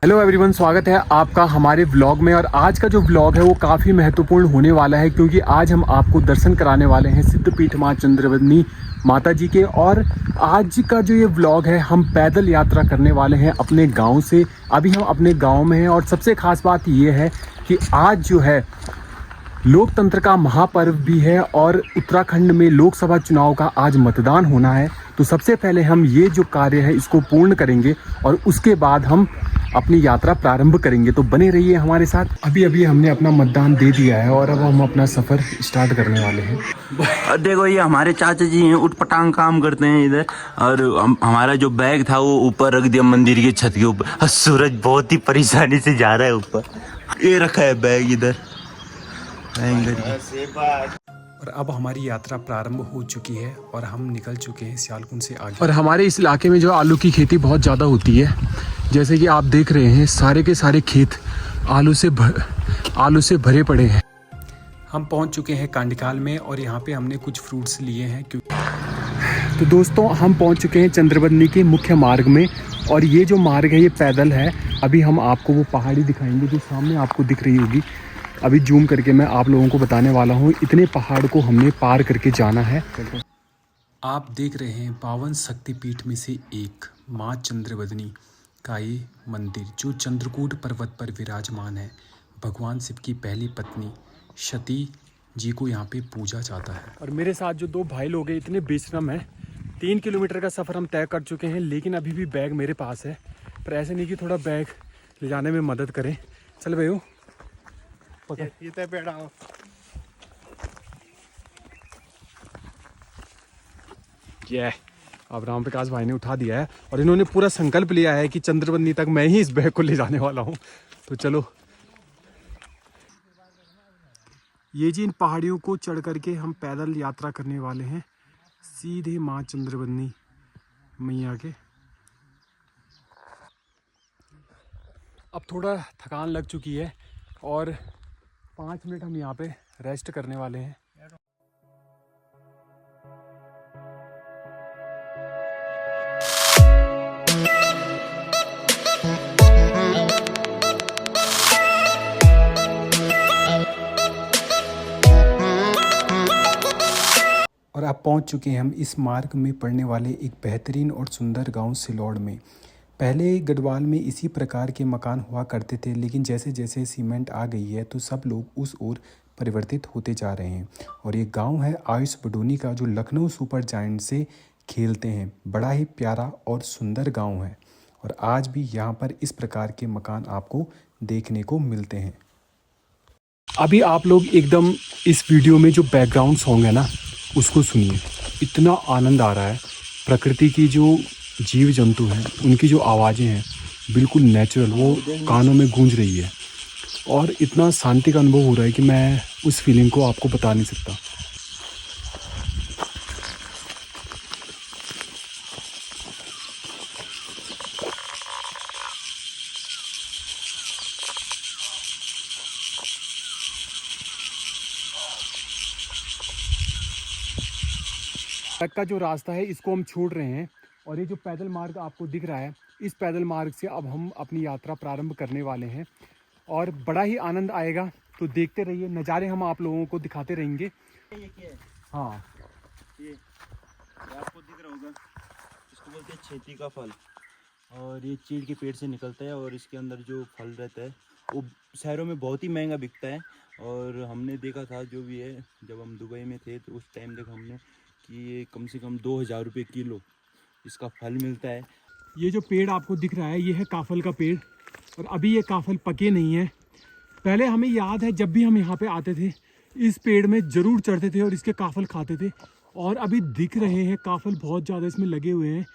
Hello everyone, स्वागत है आपका हमारे व्लॉग में। और आज का जो व्लॉग है वो काफ़ी महत्वपूर्ण होने वाला है, क्योंकि आज हम आपको दर्शन कराने वाले हैं सिद्धपीठ माँ चंद्रवदनी माता जी के। और आज का जो ये व्लॉग है, हम पैदल यात्रा करने वाले हैं अपने गांव से। अभी हम अपने गांव में हैं और सबसे खास बात ये है कि आज जो है लोकतंत्र का महापर्व भी है और उत्तराखंड में लोकसभा चुनाव का आज मतदान होना है। तो सबसे पहले हम ये जो कार्य है इसको पूर्ण करेंगे और उसके बाद हम अपनी यात्रा प्रारंभ करेंगे। तो बने रहिए हमारे साथ। अभी हमने अपना मतदान दे दिया है और अब हम अपना सफ़र स्टार्ट करने वाले हैं। देखो, ये हमारे चाचा जी हैं, उठपटांग काम करते हैं इधर। और हमारा जो बैग था वो ऊपर रख दिया मंदिर की छत के ऊपर। सूरज बहुत ही परेशानी से जा रहा है ऊपर। ये रखा है बैग इधर। और अब हमारी यात्रा प्रारंभ हो चुकी है और हम निकल चुके हैं सियालकुंड से आगे। और हमारे इस इलाके में जो आलू की खेती बहुत ज़्यादा होती है, जैसे कि आप देख रहे हैं सारे के सारे खेत आलू से भरे पड़े हैं। हम पहुंच चुके हैं कांडिकाल में और यहाँ पे हमने कुछ फ्रूट्स लिए हैं। तो दोस्तों, हम पहुंच चुके हैं चंद्रवदनी के मुख्य मार्ग में। और ये जो मार्ग है ये पैदल है। अभी हम आपको वो पहाड़ी दिखाएंगे जो सामने आपको दिख रही होगी। अभी जूम करके मैं आप लोगों को बताने वाला हूँ। इतने पहाड़ को हमने पार करके जाना है। आप देख रहे हैं पावन शक्तिपीठ में से एक माँ चंद्रवदनी का ये मंदिर, जो चंद्रकूट पर्वत पर विराजमान है। भगवान शिव की पहली पत्नी सती जी को यहाँ पे पूजा जाता है। और मेरे साथ जो दो भाई लोग हैं इतने बेशरम हैं। 3 किलोमीटर का सफ़र हम तय कर चुके हैं, लेकिन अभी भी बैग मेरे पास है। पर ऐसे नहीं कि थोड़ा बैग ले जाने में मदद करें। चल भाई ये अब राम प्रकाश भाई ने उठा दिया है और इन्होंने पूरा संकल्प लिया है कि चंद्रवदनी तक मैं ही इस बैग को ले जाने वाला हूँ। तो चलो, ये जी इन पहाड़ियों को चढ़ करके हम पैदल यात्रा करने वाले हैं सीधे माँ चंद्रवदनी मैया के। अब थोड़ा थकान लग चुकी है और 5 मिनट हम यहाँ पे रेस्ट करने वाले हैं। और अब पहुंच चुके हैं हम इस मार्ग में पड़ने वाले एक बेहतरीन और सुंदर गांव सिलौड़ में। पहले गढ़वाल में इसी प्रकार के मकान हुआ करते थे, लेकिन जैसे जैसे सीमेंट आ गई है तो सब लोग उस ओर परिवर्तित होते जा रहे हैं। और ये गांव है आयुष बडोनी का, जो लखनऊ सुपर जायंट से खेलते हैं। बड़ा ही प्यारा और सुंदर गाँव है और आज भी यहाँ पर इस प्रकार के मकान आपको देखने को मिलते हैं। अभी आप लोग एकदम इस वीडियो में जो बैकग्राउंड सॉन्ग है ना उसको सुनिए। इतना आनंद आ रहा है। प्रकृति की जो जीव जंतु हैं उनकी जो आवाज़ें हैं बिल्कुल नेचुरल, वो कानों में गूंज रही है और इतना शांति का अनुभव हो रहा है कि मैं उस फीलिंग को आपको बता नहीं सकता। तक का जो रास्ता है इसको हम छोड़ रहे हैं और ये जो पैदल मार्ग आपको दिख रहा है, इस पैदल मार्ग से अब हम अपनी यात्रा प्रारंभ करने वाले हैं और बड़ा ही आनंद आएगा। तो देखते रहिए, नज़ारे हम आप लोगों को दिखाते रहेंगे। ये क्या है? हाँ, ये आपको दिख रहा होगा, इसको बोलते हैं छेती का फल। और ये चीड़ के पेड़ से निकलता है और इसके अंदर जो फल रहता है वो शहरों में बहुत ही महंगा बिकता है। और हमने देखा था जो भी है, जब हम दुबई में थे तो उस टाइम देखा हमने कि ये कम से कम 2000 रुपये किलो इसका फल मिलता है। ये जो पेड़ आपको दिख रहा है ये है काफल का पेड़ और अभी ये काफल पके नहीं है। पहले हमें याद है जब भी हम यहाँ पे आते थे इस पेड़ में ज़रूर चढ़ते थे और इसके काफल खाते थे। और अभी दिख रहे हैं काफल बहुत ज़्यादा इसमें लगे हुए हैं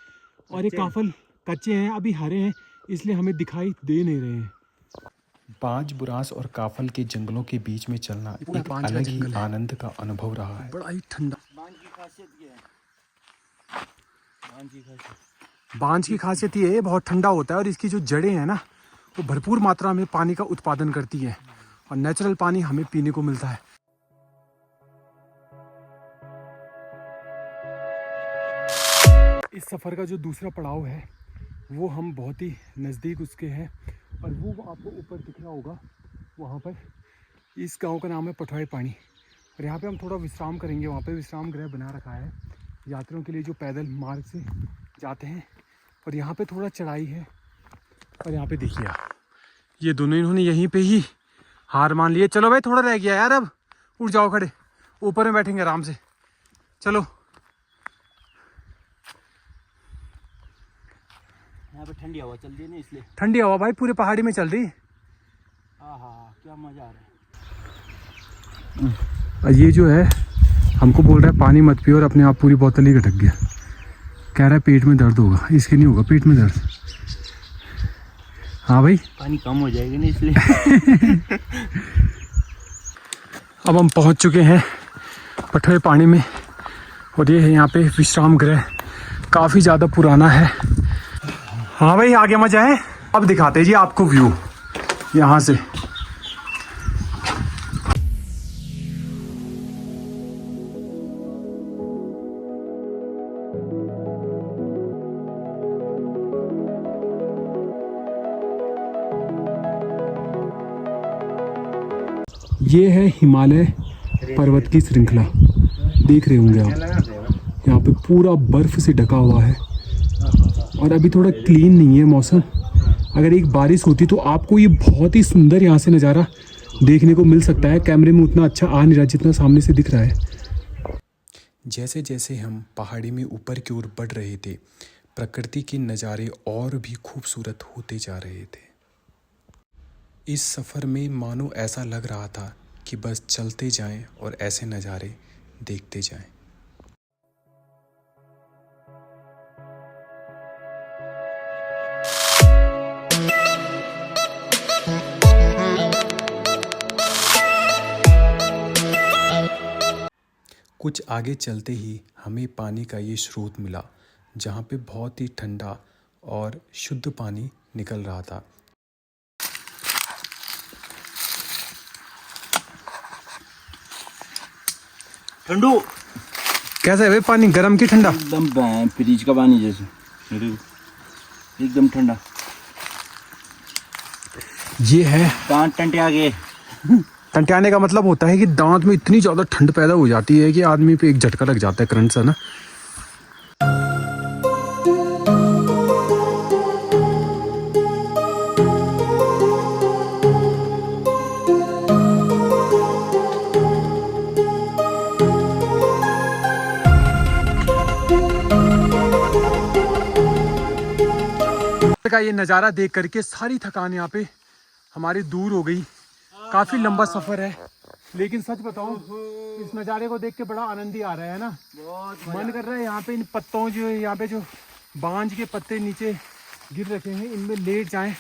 और ये काफल कच्चे हैं, अभी हरे हैं, इसलिए हमें दिखाई दे नहीं रहे हैं। बांज, बुरांस और काफल के जंगलों के बीच में चलना एक अलग ही आनंद का अनुभव रहा है। बड़ा ही ठंडा। बांज की खासियत क्या है? बांज की खासियत ये है बहुत ठंडा होता है और इसकी जो जड़ें हैं ना वो भरपूर मात्रा में पानी का उत्पादन करती है और नेचुरल पानी हमें पीने को मिलता है। इस सफ़र का जो दूसरा पड़ाव है वो हम बहुत ही नज़दीक उसके हैं। और वो आपको ऊपर दिख रहा होगा, वहाँ पर इस गांव का नाम है पठवाई पानी। और यहाँ पे हम थोड़ा विश्राम करेंगे। वहाँ पे विश्राम गृह बना रखा है यात्रियों के लिए जो पैदल मार्ग से जाते हैं। और यहाँ पे थोड़ा चढ़ाई है। और यहाँ पे देखिए आप, ये दोनों इन्होंने यहीं पे ही हार मान लिए। चलो भाई थोड़ा रह गया यार, अब उठ जाओ खड़े, ऊपर में बैठेंगे आराम से। चलो यहाँ पे ठंडी हवा चल रही है ना, इसलिए। ठंडी हवा भाई पूरे पहाड़ी में चल रही। हाँ, क्या मजा आ रहा है। और ये जो है हमको बोल रहा है पानी मत पियो, और अपने आप पूरी बोतल ही गटक गया। कह रहा है पेट में दर्द होगा, इसके नहीं होगा पेट में दर्द। हाँ भाई पानी कम हो जाएगा ना, इसलिए। अब हम पहुंच चुके हैं पठवे पानी में। और ये है यहाँ पे विश्राम गृह, काफ़ी ज़्यादा पुराना है। हाँ भाई आगे मजा है। अब दिखाते हैं जी आपको व्यू यहाँ से। ये है हिमालय पर्वत की श्रृंखला, देख रहे होंगे आप। यहाँ पे पूरा बर्फ से ढका हुआ है। और अभी थोड़ा क्लीन नहीं है मौसम। अगर एक बारिश होती तो आपको ये बहुत ही सुंदर यहाँ से नज़ारा देखने को मिल सकता है। कैमरे में उतना अच्छा आ नहीं रहा जितना सामने से दिख रहा है। जैसे जैसे हम पहाड़ी में ऊपर की ओर बढ़ रहे थे, प्रकृति के नज़ारे और भी खूबसूरत होते जा रहे थे। इस सफ़र में मानो ऐसा लग रहा था कि बस चलते जाएं और ऐसे नज़ारे देखते जाएं। कुछ आगे चलते ही हमें पानी का ये स्रोत मिला, जहाँ पे बहुत ही ठंडा और शुद्ध पानी निकल रहा था। ठंडू कैसा है भाई पानी, गर्म की ठंडा? एकदम फ्रिज का पानी जैसे, एकदम ठंडा। ये है दांत टंटे गए। टंटियाने का मतलब होता है कि दांत में इतनी ज़्यादा ठंड पैदा हो जाती है कि आदमी पे एक झटका लग जाता है करंट से ना। का ये नज़ारा देख करके सारी थकान यहाँ पे हमारी दूर हो गई। काफ़ी लंबा सफ़र है, लेकिन सच बताऊं इस नज़ारे को देख के बड़ा आनंद ही आ रहा है ना। बहुत मन कर रहा है यहाँ पे इन पत्तों जो यहाँ पे जो बांज के पत्ते नीचे गिर रखे हैं इनमें लेट जाएं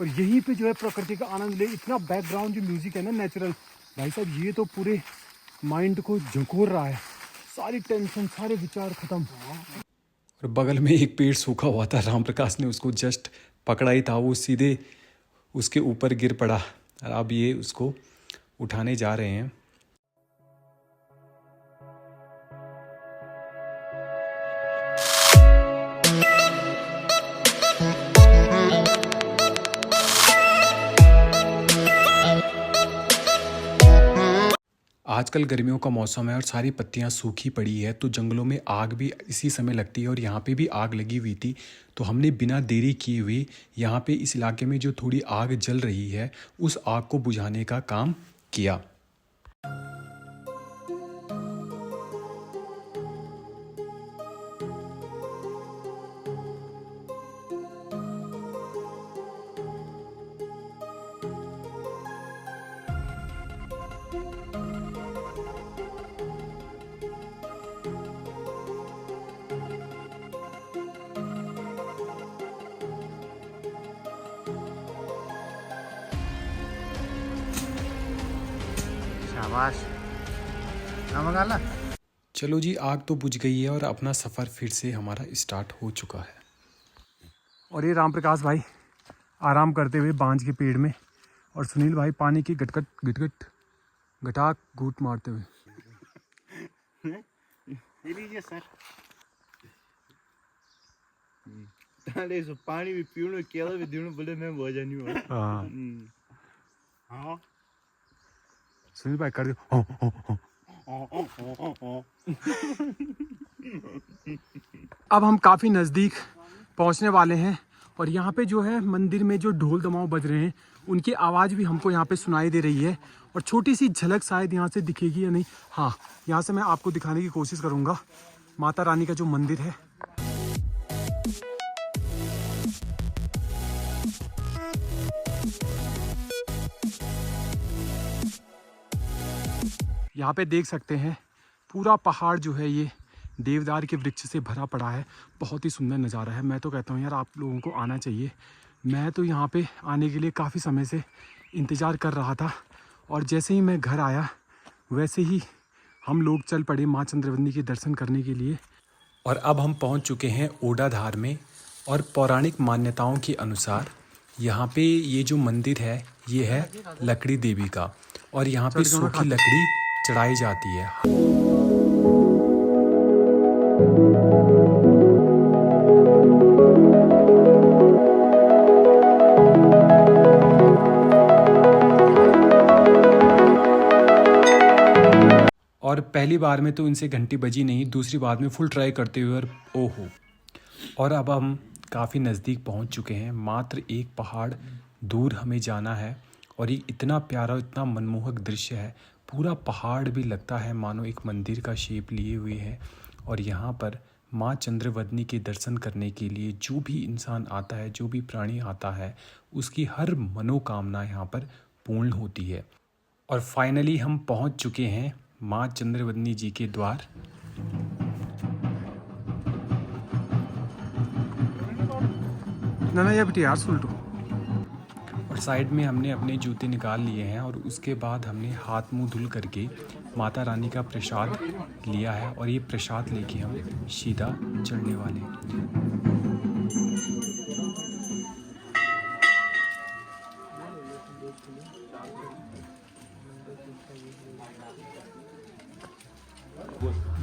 और यहीं पे जो है प्रकृति का आनंद ले। इतना बैकग्राउंड जो म्यूजिक है ना नेचुरल, भाई साहब ये तो पूरे माइंड को झकोर रहा है। सारी टेंशन सारे विचार खत्म। और बगल में एक पेड़ सूखा हुआ था, राम प्रकाश ने उसको जस्ट पकड़ा ही था, वो सीधे उसके ऊपर गिर पड़ा। और अब ये उसको उठाने जा रहे हैं। आजकल गर्मियों का मौसम है और सारी पत्तियां सूखी पड़ी है, तो जंगलों में आग भी इसी समय लगती है और यहाँ पे भी आग लगी हुई थी। तो हमने बिना देरी किए हुए यहाँ पे इस इलाके में जो थोड़ी आग जल रही है उस आग को बुझाने का काम किया। शाबाश, नमक डाला। चलो जी, आग तो बुझ गई है और अपना सफ़र फिर से हमारा स्टार्ट हो चुका है। और ये राम प्रकाश भाई आराम करते हुए बांज के पेड़ में, और सुनील भाई पानी की गटगट गिटगट गटाक घूट मारते हुए। लीजिए सर। ताले सो पानी भी पीणो केला भी दीणो बोले मैं हो जानी हो हाँ हां सुनील भाई कर दो अब हम काफ़ी नज़दीक पहुंचने वाले हैं और यहाँ पे जो है मंदिर में जो ढोल दमाव बज रहे हैं उनकी आवाज़ भी हमको यहाँ पे सुनाई दे रही है और छोटी सी झलक शायद यहाँ से दिखेगी या नहीं। हाँ, यहाँ से मैं आपको दिखाने की कोशिश करूँगा माता रानी का जो मंदिर है। यहाँ पे देख सकते हैं पूरा पहाड़ जो है ये देवदार के वृक्ष से भरा पड़ा है। बहुत ही सुंदर नज़ारा है। मैं तो कहता हूँ यार आप लोगों को आना चाहिए। मैं तो यहाँ पे आने के लिए काफ़ी समय से इंतज़ार कर रहा था और जैसे ही मैं घर आया वैसे ही हम लोग चल पड़े माँ चंद्रवदनी के दर्शन करने के लिए। और अब हम पहुँच चुके हैं ओडाधार में और पौराणिक मान्यताओं के अनुसार यहाँ पे ये जो मंदिर है ये है लकड़ी देवी का और यहाँ पे सूखी लकड़ी चढ़ाई जाती है। और पहली बार में तो इनसे घंटी बजी नहीं, दूसरी बार में फुल ट्राई करते हुए और ओहो। और अब हम काफ़ी नज़दीक पहुंच चुके हैं। मात्र एक पहाड़ दूर हमें जाना है और ये इतना प्यारा इतना मनमोहक दृश्य है। पूरा पहाड़ भी लगता है मानो एक मंदिर का शेप लिए हुए है और यहाँ पर माँ चंद्रवदनी के दर्शन करने के लिए जो भी इंसान आता है, जो भी प्राणी आता है, उसकी हर मनोकामना यहाँ पर पूर्ण होती है। और फाइनली हम पहुँच चुके हैं माँ चंद्रवदनी जी के द्वार। ना ये बेटी यार सुल्टू। और साइड में हमने अपने जूते निकाल लिए हैं और उसके बाद हमने हाथ मुंह धुल करके माता रानी का प्रसाद लिया है और ये प्रसाद लेके हम सीधा चढ़ने वाले हैं।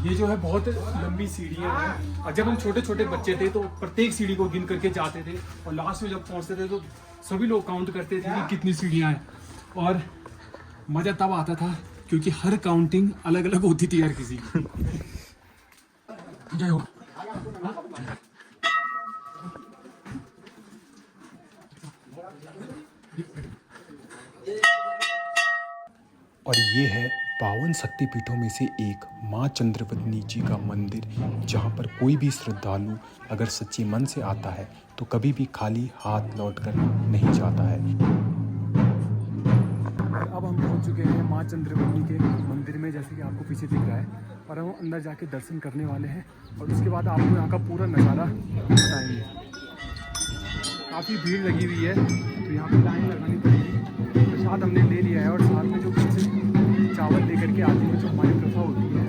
ये जो है बहुत लंबी सीढ़ियाँ हैं और जब हम छोटे छोटे बच्चे थे तो प्रत्येक सीढ़ी को गिन करके जाते थे और लास्ट में जब पहुंचते थे तो सभी लोग काउंट करते थे कि कितनी सीढ़ियाँ हैं और मज़ा तब आता था क्योंकि हर काउंटिंग अलग अलग होती थी हर किसी की। जय हो। और ये है पावन शक्तिपीठों में से एक माँ चंद्रवदनी जी का मंदिर, जहाँ पर कोई भी श्रद्धालु अगर सच्चे मन से आता है तो कभी भी खाली हाथ लौटकर नहीं जाता है। अब हम पहुँच चुके हैं माँ चंद्रवदनी के मंदिर में, जैसे कि आपको पीछे दिख रहा है, और हम अंदर जाके दर्शन करने वाले हैं और उसके बाद आपको यहाँ का पूरा नज़ारा बताएंगे। काफ़ी भीड़ लगी हुई है तो यहाँ पे लाइन लगानी पड़ेगी। प्रसाद हमने ले लिया है और साथ में जो कुछ चावल लेकर के आते हैं जो हमारी प्रथा होती है।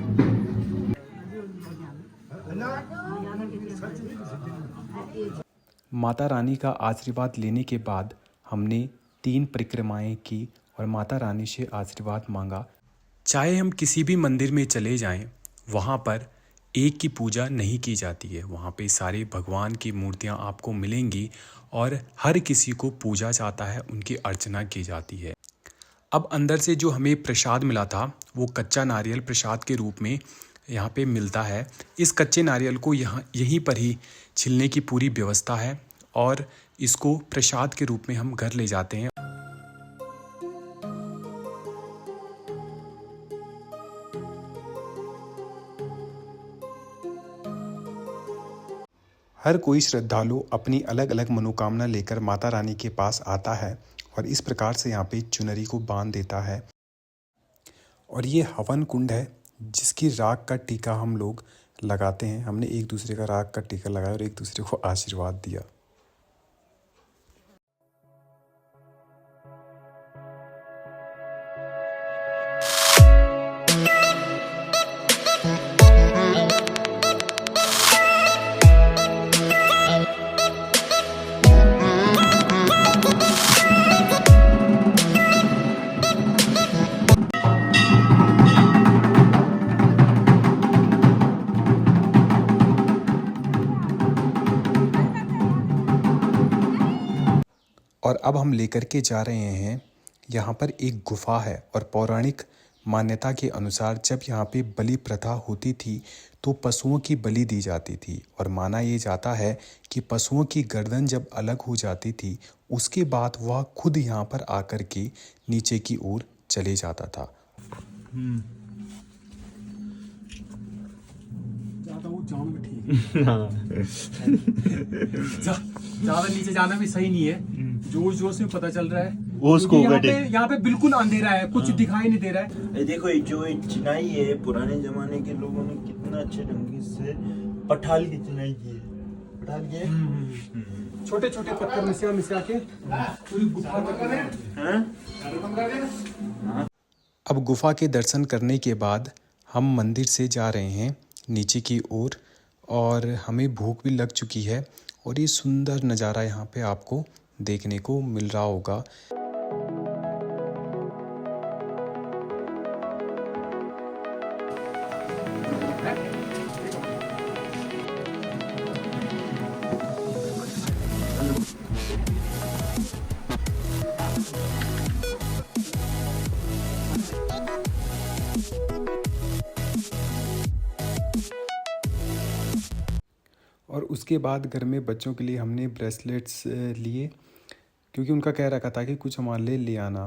माता रानी का आशीर्वाद लेने के बाद हमने 3 परिक्रमाएं की और माता रानी से आशीर्वाद मांगा। चाहे हम किसी भी मंदिर में चले जाएं, वहाँ पर एक की पूजा नहीं की जाती है। वहाँ पे सारे भगवान की मूर्तियाँ आपको मिलेंगी और हर किसी को पूजा जाता है, उनकी अर्चना की जाती है। अब अंदर से जो हमें प्रसाद मिला था वो कच्चा नारियल प्रसाद के रूप में यहाँ पे मिलता है। इस कच्चे नारियल को यहीं पर ही छिलने की पूरी व्यवस्था है और इसको प्रसाद के रूप में हम घर ले जाते हैं। हर कोई श्रद्धालु अपनी अलग अलग मनोकामना लेकर माता रानी के पास आता है और इस प्रकार से यहाँ पे चुनरी को बांध देता है। और ये हवन कुंड है जिसकी राख का टीका हम लोग लगाते हैं। हमने एक दूसरे का राख का टीका लगाया और एक दूसरे को आशीर्वाद दिया। और अब हम लेकर के जा रहे हैं, यहाँ पर एक गुफा है और पौराणिक मान्यता के अनुसार जब यहाँ पे बलि प्रथा होती थी तो पशुओं की बलि दी जाती थी और माना ये जाता है कि पशुओं की गर्दन जब अलग हो जाती थी उसके बाद वह खुद यहाँ पर आकर के नीचे की ओर चले जाता था। ज्यादा नीचे जाना भी सही नहीं है। जोर जोर से पता चल रहा है उसको यहाँ पे बिल्कुल अंधेरा है, कुछ दिखाई नहीं दे रहा है। ये देखो, ये जो चिनाई है पुराने जमाने के लोगों ने कितना अच्छे ढंग से पठाल की चिनाई की है। पठाल की है, छोटे छोटे पत्थर मिसा के पूरी गुफा अब गुफा के दर्शन करने के बाद हम मंदिर से जा रहे हैं नीचे की ओर और हमें भूख भी लग चुकी है और ये सुंदर नज़ारा यहाँ पे आपको देखने को मिल रहा होगा। और उसके बाद घर में बच्चों के लिए हमने ब्रेसलेट्स लिए क्योंकि उनका कह रखा था कि कुछ हमारे लिए ले आना।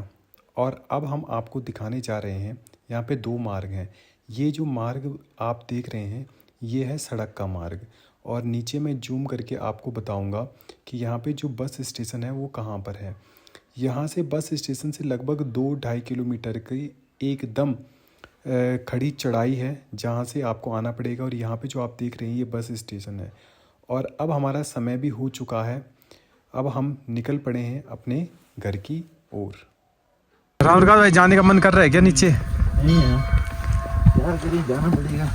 और अब हम आपको दिखाने जा रहे हैं, यहाँ पे 2 मार्ग हैं। ये जो मार्ग आप देख रहे हैं ये है सड़क का मार्ग और नीचे मैं जूम करके आपको बताऊंगा कि यहाँ पे जो बस स्टेशन है वो कहाँ पर है। यहाँ से बस स्टेशन से लगभग 2-2.5 किलोमीटर की एकदम खड़ी चढ़ाई है जहाँ से आपको आना पड़ेगा और यहाँ पे जो आप देख रहे हैं ये बस स्टेशन है। और अब हमारा समय भी हो चुका है, अब हम निकल पड़े हैं अपने घर की ओर। राहुल का भाई जाने का मन कर रहा है क्या नीचे? नहीं यार कहीं जाना पड़ेगा।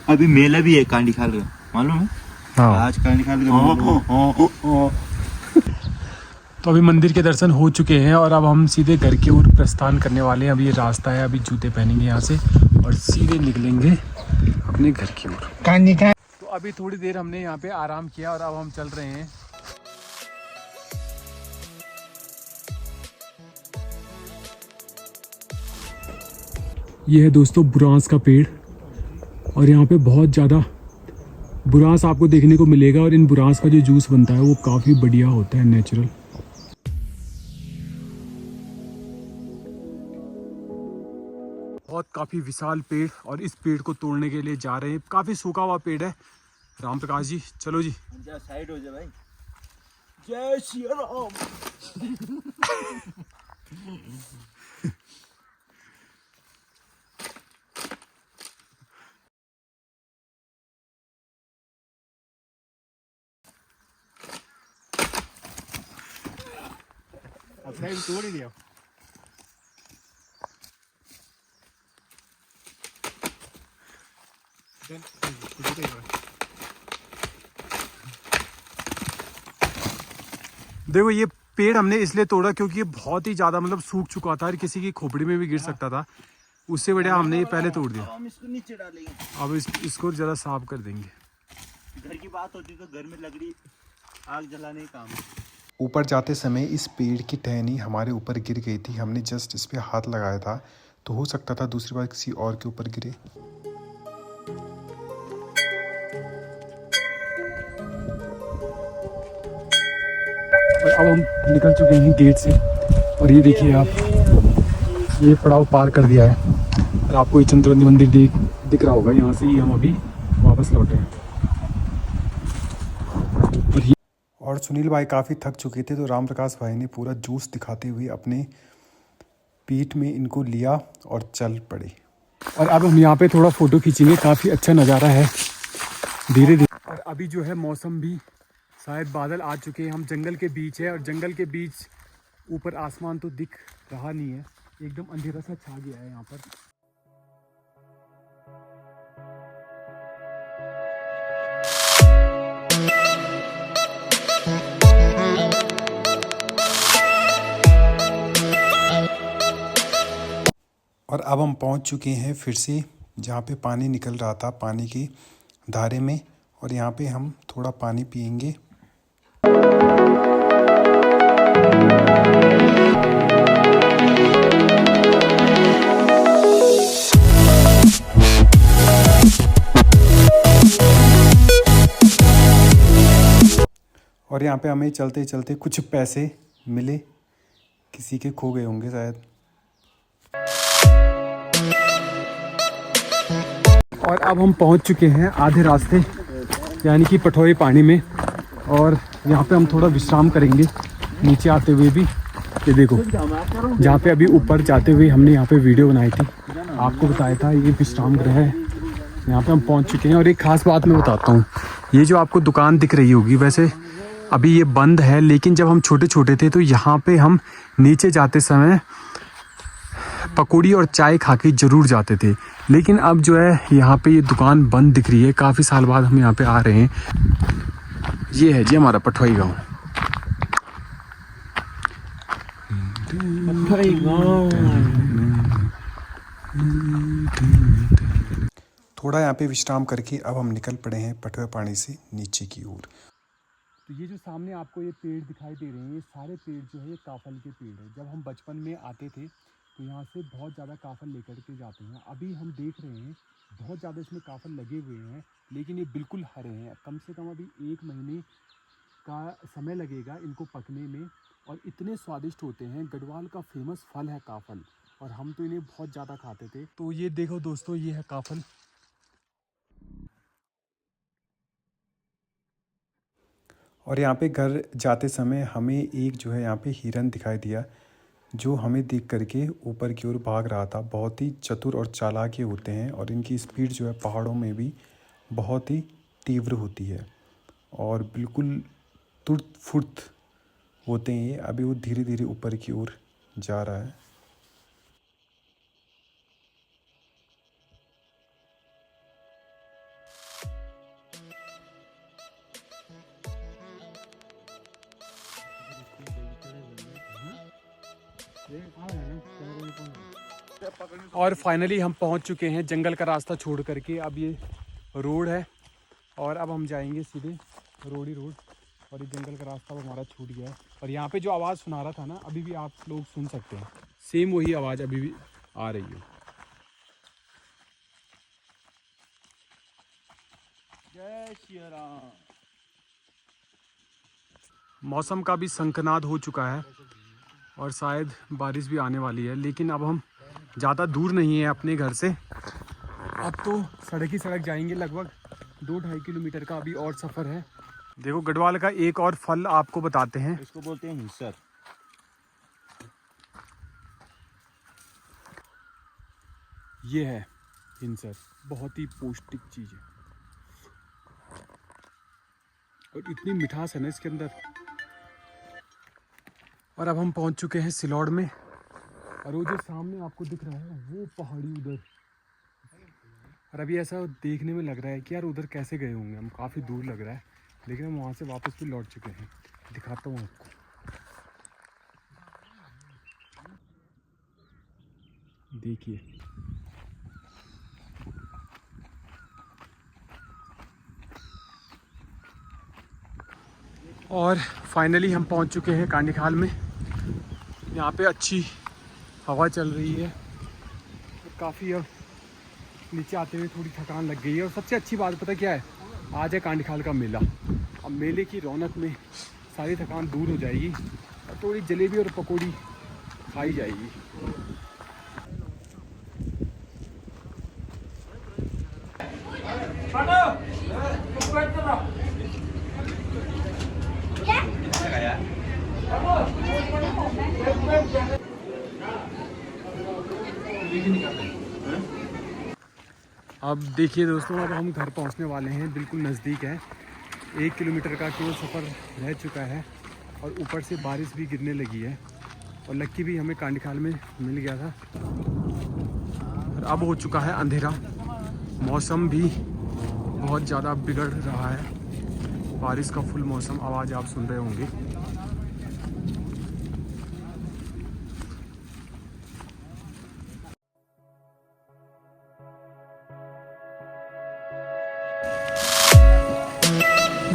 अभी मेला भी है कांडी खाल का, मालूम है? हाँ। आज कांडी खाल का तो अभी मंदिर के दर्शन हो चुके हैं और अब हम सीधे घर की ओर प्रस्थान करने वाले हैं। अभी ये रास्ता है, अभी जूते पहनेंगे यहाँ से और सीधे निकलेंगे अपने घर की ओर। तो अभी थोड़ी देर हमने यहाँ पे आराम किया और अब हम चल रहे हैं। ये है दोस्तों बुरांस का पेड़ और यहाँ पे बहुत ज़्यादा बुरांस आपको देखने को मिलेगा और इन बुरांस का जो जूस बनता है वो काफ़ी बढ़िया होता है, नेचुरल। बहुत काफ़ी विशाल पेड़ और इस पेड़ को तोड़ने के लिए जा रहे हैं। काफ़ी सूखा हुआ पेड़ है। राम प्रकाश जी चलो जी, साइड हो जा भाई। जय श्री राम। तोड़ ही दिया। देखो ये पेड़ हमने इसलिए तोड़ा क्योंकि ये बहुत ही ज्यादा मतलब सूख चुका था और किसी की खोपड़ी में भी गिर सकता था। उससे बढ़िया हमने ये पहले तोड़ दिया। हम इसको नीचे डालेंगे। अब इसको जरा साफ कर देंगे। घर की बात होती तो घर में लकड़ी आग जलाने का काम। ऊपर जाते समय इस पेड़ की टहनी हमारे ऊपर गिर गई थी, हमने जस्ट इस पे हाथ लगाया था तो हो सकता था दूसरी बार किसी और के ऊपर गिरे। और अब हम निकल चुके हैं गेट से और ये देखिए आप, ये पड़ाव पार कर दिया है और आपको ये चंद्रवंदी मंदिर दिख रहा होगा। यहाँ से ही हम अभी वापस लौटे हैं। और सुनील भाई काफ़ी थक चुके थे तो राम प्रकाश भाई ने पूरा जूस दिखाते हुए अपने पीठ में इनको लिया और चल पड़े। और अब हम यहाँ पे थोड़ा फ़ोटो खींचेंगे, काफ़ी अच्छा नज़ारा है धीरे धीरे। और अभी जो है मौसम भी शायद बादल आ चुके हैं, हम जंगल के बीच है और जंगल के बीच ऊपर आसमान तो दिख रहा नहीं है, एकदम अंधेरा सा छा गया है यहाँ पर। और अब हम पहुँच चुके हैं फिर से जहाँ पे पानी निकल रहा था, पानी की धारे में, और यहाँ पे हम थोड़ा पानी पिएंगे। और यहाँ पे हमें चलते चलते कुछ पैसे मिले, किसी के खो गए होंगे शायद। और अब हम पहुँच चुके हैं आधे रास्ते, यानी कि पठोई पानी में। और यहाँ पे हम थोड़ा विश्राम करेंगे नीचे आते हुए भी। ये देखो, जहाँ पे अभी ऊपर जाते हुए हमने यहाँ पे वीडियो बनाई थी, आपको बताया था ये विश्राम गृह है। यहाँ पे हम पहुँच चुके हैं। और एक ख़ास बात मैं बताता हूँ, ये जो आपको दुकान दिख रही होगी, वैसे अभी ये बंद है, लेकिन जब हम छोटे छोटे थे तो यहाँ पे हम नीचे जाते समय पकौड़ी और चाय खा के ज़रूर जाते थे। लेकिन अब जो है यहाँ पे ये दुकान बंद दिख रही है। काफ़ी साल बाद हम यहाँ पे आ रहे हैं। ये है जी हमारा पठोई गाँव। थोड़ा यहाँ पे विश्राम करके अब हम निकल पड़े हैं पठोई पानी से नीचे की ओर। तो ये जो सामने आपको ये पेड़ दिखाई दे रहे हैं, ये सारे पेड़ जो है ये काफल के पेड़ है। जब हम बचपन में आते थे तो यहाँ से बहुत ज़्यादा काफल लेकर के जाते हैं। अभी हम देख रहे हैं बहुत ज़्यादा इसमें काफल लगे हुए हैं, लेकिन ये बिल्कुल हरे हैं। कम से कम अभी 1 महीने का समय लगेगा इनको पकने में, और इतने स्वादिष्ट होते हैं। गढ़वाल का फेमस फल है काफल, और हम तो इन्हें बहुत ज़्यादा खाते थे। तो ये देखो दोस्तों, ये है काफल। और यहाँ पे घर जाते समय हमें एक जो है यहाँ पे हिरन दिखाई दिया, जो हमें देख करके ऊपर की ओर भाग रहा था। बहुत ही चतुर और चालाक ये होते हैं, और इनकी स्पीड जो है पहाड़ों में भी बहुत ही तीव्र होती है, और बिल्कुल तुर्त फुर्त होते हैं ये। अभी वो धीरे धीरे ऊपर की ओर जा रहा है। और फाइनली हम पहुंच चुके हैं जंगल का रास्ता छोड़ करके। अब ये रोड है, और अब हम जाएंगे सीधे रोड ही रोड। और ये जंगल का रास्ता अब हमारा छूट गया है। और यहाँ पे जो आवाज़ सुना रहा था ना, अभी भी आप लोग सुन सकते हैं, सेम वही आवाज़ अभी भी आ रही है। जय श्री राम। मौसम का भी संकनाद हो चुका है, और शायद बारिश भी आने वाली है। लेकिन अब हम ज़्यादा दूर नहीं है अपने घर से, अब तो सड़क ही सड़क जाएंगे। लगभग 2-2.5 किलोमीटर का अभी और सफ़र है। देखो, गढ़वाल का एक और फल आपको बताते हैं, इसको बोलते हैं हिंसर। ये है हिंसर। बहुत ही पौष्टिक चीज़ है, और इतनी मिठास है ना इसके अंदर। और अब हम पहुंच चुके हैं सिलौड़ में, और वो जो सामने आपको दिख रहा है वो पहाड़ी उधर। और अभी ऐसा देखने में लग रहा है कि यार उधर कैसे गए होंगे हम, काफ़ी दूर लग रहा है, लेकिन हम वहाँ से वापस भी लौट चुके हैं। दिखाता हूँ आपको। देखिए, और फाइनली हम पहुँच चुके हैं कांडीखाल में। यहाँ पे अच्छी हवा चल रही है, काफ़ी अब नीचे आते हुए थोड़ी थकान लग गई है। और सबसे अच्छी बात पता क्या है, आज है कांडीखाल का मेला। अब मेले की रौनक में सारी थकान दूर हो जाएगी, और थोड़ी जलेबी और पकौड़ी खाई जाएगी। अब देखिए दोस्तों, अब हम घर पहुंचने वाले हैं, बिल्कुल नज़दीक है। 1 किलोमीटर का केवल सफ़र रह चुका है, और ऊपर से बारिश भी गिरने लगी है। और लक्की भी हमें कांडीखाल में मिल गया था। और अब हो चुका है अंधेरा, मौसम भी बहुत ज़्यादा बिगड़ रहा है। बारिश का फुल मौसम, आवाज़ आप सुन रहे होंगे।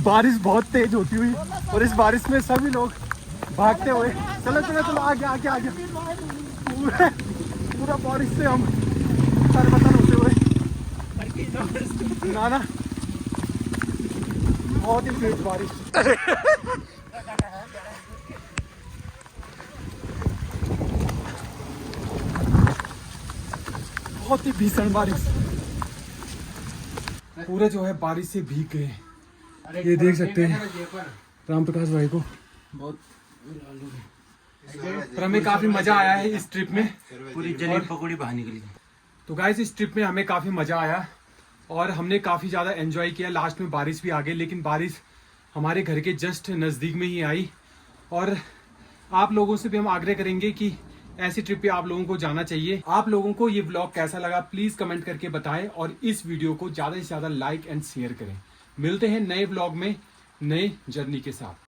बारिश बहुत तेज होती हुई, और इस बारिश में सभी लोग भागते हुए, चलो चलो चलो आगे आगे आगे, पूरा बारिश से हम तरबतर होते हुए। ना बहुत ही तेज बारिश। बहुत ही भीषण बारिश, पूरे जो है बारिश से भीग गए। ये देख सकते हैं राम प्रकाश भाई को बहुत, पर हमें काफी मजा आया है इस ट्रिप में। पूरी जली पकौड़ी बाहर निकली। तो गाइस इस ट्रिप में हमें काफी मजा आया और हमने काफी ज्यादा एंजॉय किया। लास्ट में बारिश भी आ गई, लेकिन बारिश हमारे घर के जस्ट नजदीक में ही आई। और आप लोगों से भी हम आग्रह करेंगे कि ऐसी ट्रिप पे आप लोगों को जाना चाहिए। आप लोगों को ये व्लॉग कैसा लगा प्लीज कमेंट करके बताएं और इस वीडियो को ज्यादा से ज्यादा लाइक एंड शेयर करें। मिलते हैं नए व्लॉग में नए जर्नी के साथ।